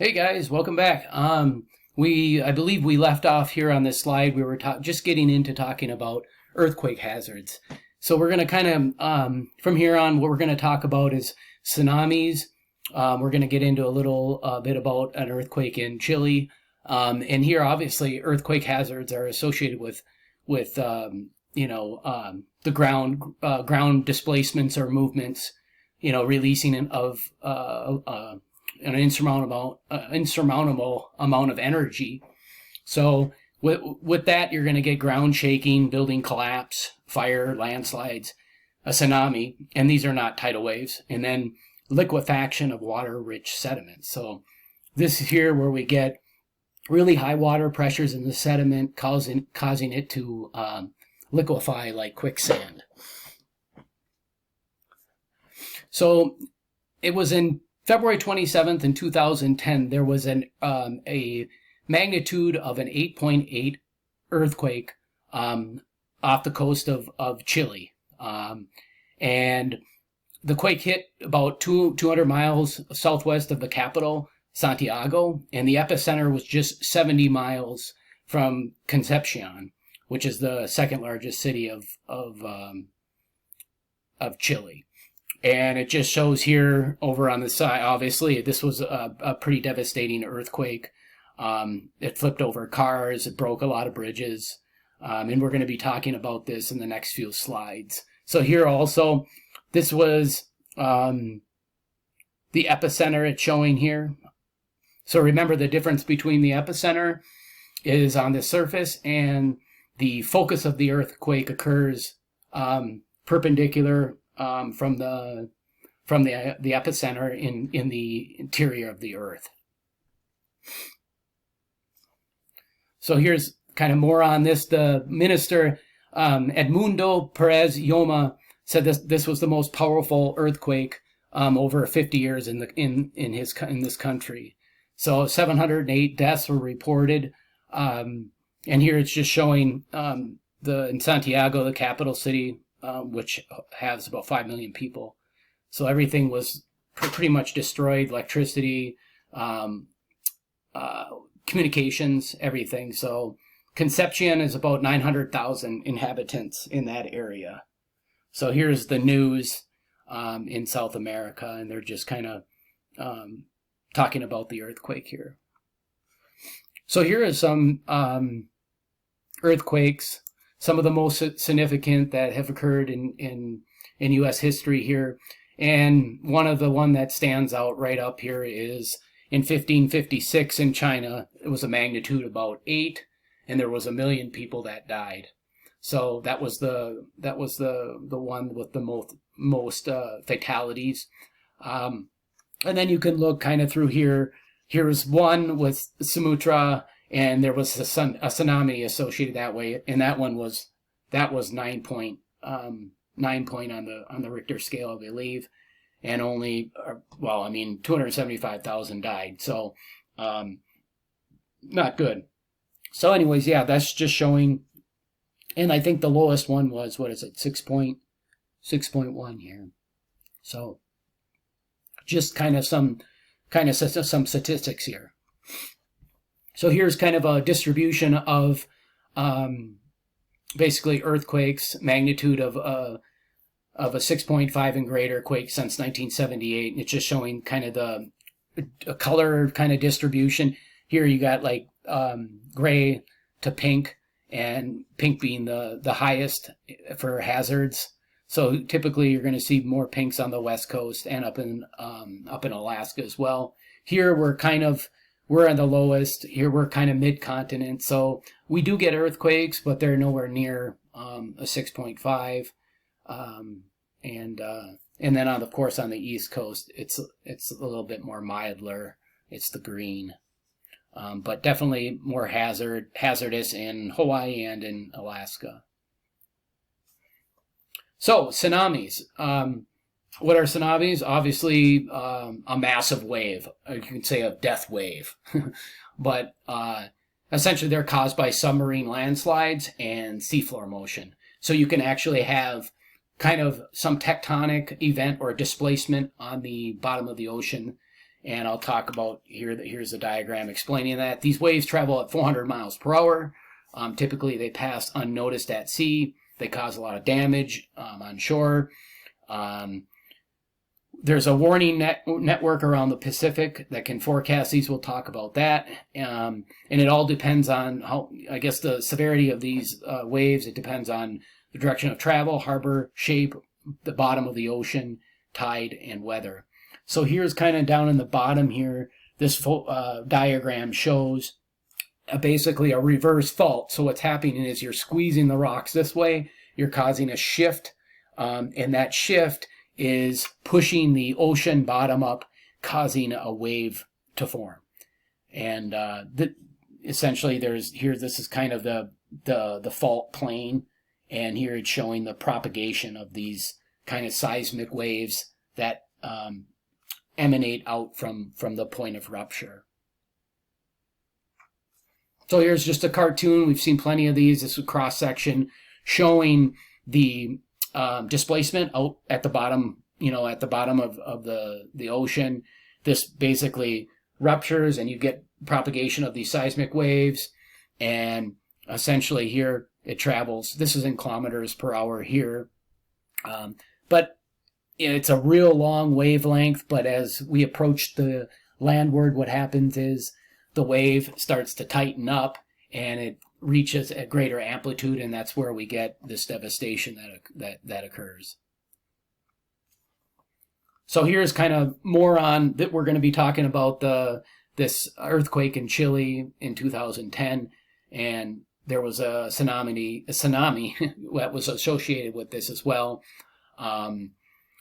Hey guys, welcome back. I believe we left off here on this slide. We were just getting into talking about earthquake hazards. So we're going to from here on, what we're going to talk about is tsunamis. We're going to get into a little bit about an earthquake in Chile. And here, obviously, earthquake hazards are associated with the ground displacements or movements, releasing of an insurmountable amount of energy. So with that, you're going to get ground shaking, building collapse, fire, landslides, a tsunami, and these are not tidal waves, and then liquefaction of water-rich sediments. So this is here where we get really high water pressures in the sediment, causing it to liquefy like quicksand. So it was in February 27th in 2010, there was a magnitude of an 8.8 earthquake off the coast of Chile. And the quake hit about 200 miles southwest of the capital, Santiago, and the epicenter was just 70 miles from Concepcion, which is the second largest city of Chile. And it just shows here over on the side, obviously, this was a pretty devastating earthquake. It flipped over cars, it broke a lot of bridges, and we're going to be talking about this in the next few slides. So here also, this was the epicenter it's showing here. So remember, the difference between the epicenter is on the surface, and the focus of the earthquake occurs perpendicular from the epicenter in the interior of the earth. So here's kind of more on this. The minister Edmundo Perez Yoma said this was the most powerful earthquake over 50 years in this country. So 708 deaths were reported, and here it's just showing in Santiago, the capital city, which has about 5 million people. So everything was pretty much destroyed, electricity, communications, everything. So Concepcion is about 900,000 inhabitants in that area. So here's the news in South America, and they're just kind of talking about the earthquake here. So here are some earthquakes, some of the most significant that have occurred in U.S. history here. And one that stands out right up here is in 1556 in China. It was a magnitude about 8, and there was 1 million people that died. So that was the one with the most fatalities. And then you can look kind of through here. Here's one with Sumatra, and there was a tsunami associated that way, and that was 9.9 on the Richter scale, I believe, and only 275,000 died. So not good. So anyways, yeah, that's just showing, and I think the lowest one was 6.1 here. So just kind of some statistics here. So here's kind of a distribution of basically earthquakes, magnitude of a 6.5 and greater quake since 1978. And it's just showing kind of the color kind of distribution. Here you got like gray to pink, and pink being the highest for hazards. So typically you're going to see more pinks on the West Coast and up in Alaska as well. Here we're on the lowest. Here we're kind of mid-continent. So we do get earthquakes, but they're nowhere near a 6.5. And then of course on the East Coast, it's a little bit more milder. It's the green. But definitely more hazardous in Hawaii and in Alaska. So tsunamis. What are tsunamis? Obviously, a massive wave. You can say a death wave. But essentially they're caused by submarine landslides and seafloor motion. So you can actually have kind of some tectonic event or displacement on the bottom of the ocean, And I'll talk about here. Here's a diagram explaining that. These waves travel at 400 miles per hour. Typically, they pass unnoticed at sea. They cause a lot of damage on shore. There's a warning network around the Pacific that can forecast these. We'll talk about that. And it all depends on how, I guess, the severity of these waves. It depends on the direction of travel, harbor shape, the bottom of the ocean, tide, and weather. So here's kind of down in the bottom here, this diagram shows basically a reverse fault. So what's happening is you're squeezing the rocks this way, you're causing a shift, and that shift is pushing the ocean bottom up, causing a wave to form. And essentially this is kind of the fault plane, and here it's showing the propagation of these kind of seismic waves that emanate out from the point of rupture. So here's just a cartoon. We've seen plenty of these. This is a cross section showing the displacement out at the bottom, at the bottom of the ocean. This basically ruptures and you get propagation of these seismic waves. And essentially here it travels. This is in kilometers per hour here. But it's a real long wavelength, but as we approach the landward, what happens is the wave starts to tighten up and it reaches a greater amplitude, and that's where we get this devastation that occurs. So here's kind of more on that. We're going to be talking about this earthquake in Chile in 2010, and there was a tsunami that was associated with this as well.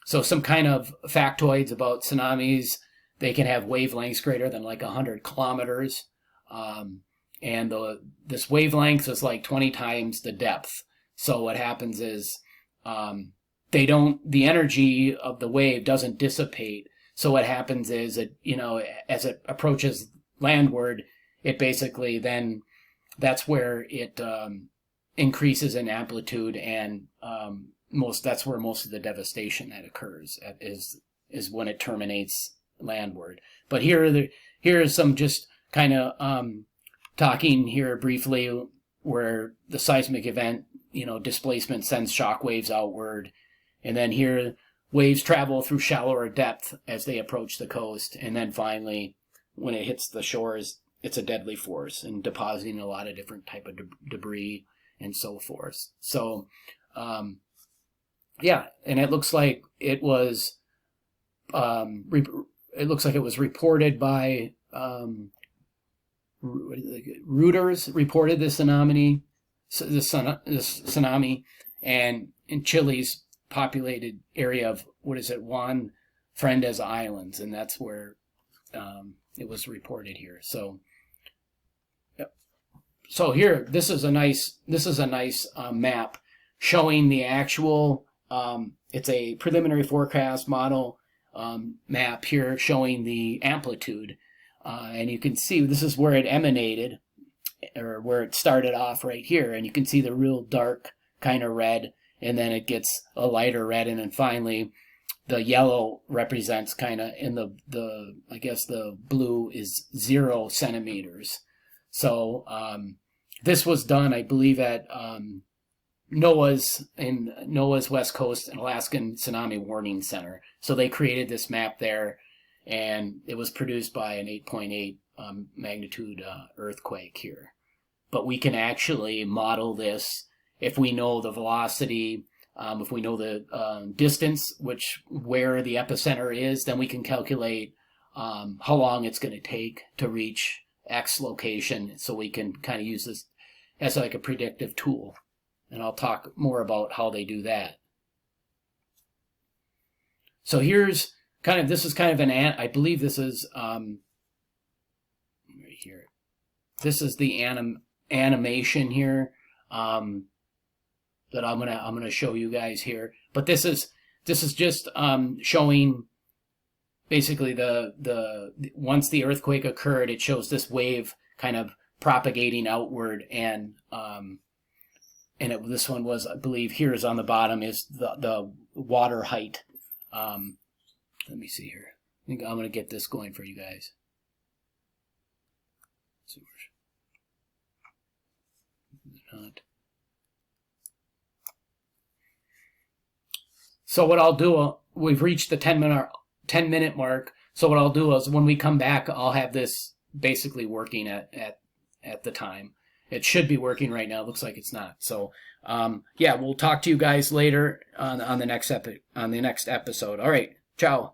So some kind of factoids about tsunamis: they can have wavelengths greater than like 100 kilometers. And this wavelength is like 20 times the depth. So what happens is the energy of the wave doesn't dissipate. So what happens is as it approaches landward, it basically then, that's where it increases in amplitude, and that's where most of the devastation that occurs is when it terminates landward. But here is some just kind of talking here briefly where the seismic event, displacement sends shock waves outward, and then here waves travel through shallower depth as they approach the coast, and then finally when it hits the shores, it's a deadly force and depositing a lot of different type of debris and so forth. So yeah, and it looks like it was reported by Reuters reported this tsunami, and in Chile's populated area of Juan Fuentes Islands, and that's where it was reported here. So, yep. So here, this is a nice map showing the actual. It's a preliminary forecast model map here showing the amplitude. And you can see this is where it emanated, or where it started off right here. And you can see the real dark kind of red, and then it gets a lighter red. And then finally, the yellow represents kind of, in I guess the blue is 0 centimeters. So this was done, I believe, at NOAA's West Coast and Alaskan Tsunami Warning Center. So they created this map there, and it was produced by an 8.8 magnitude earthquake here. But we can actually model this if we know the velocity, if we know the distance, where the epicenter is, then we can calculate how long it's going to take to reach X location. So we can kind of use this as like a predictive tool. And I'll talk more about how they do that. So here's this is kind of I believe this is right here. This is the animation here that I'm gonna show you guys here. But this is just showing basically the once the earthquake occurred, it shows this wave kind of propagating outward, and this one was, I believe, here is on the bottom is the water height. Let me see here. think I'm going to get this going for you guys. Not. So what I'll do, we've reached the 10-minute mark. So what I'll do is when we come back, I'll have this basically working at the time. It should be working right now. It looks like it's not. So yeah, we'll talk to you guys later on the next episode. All right, ciao.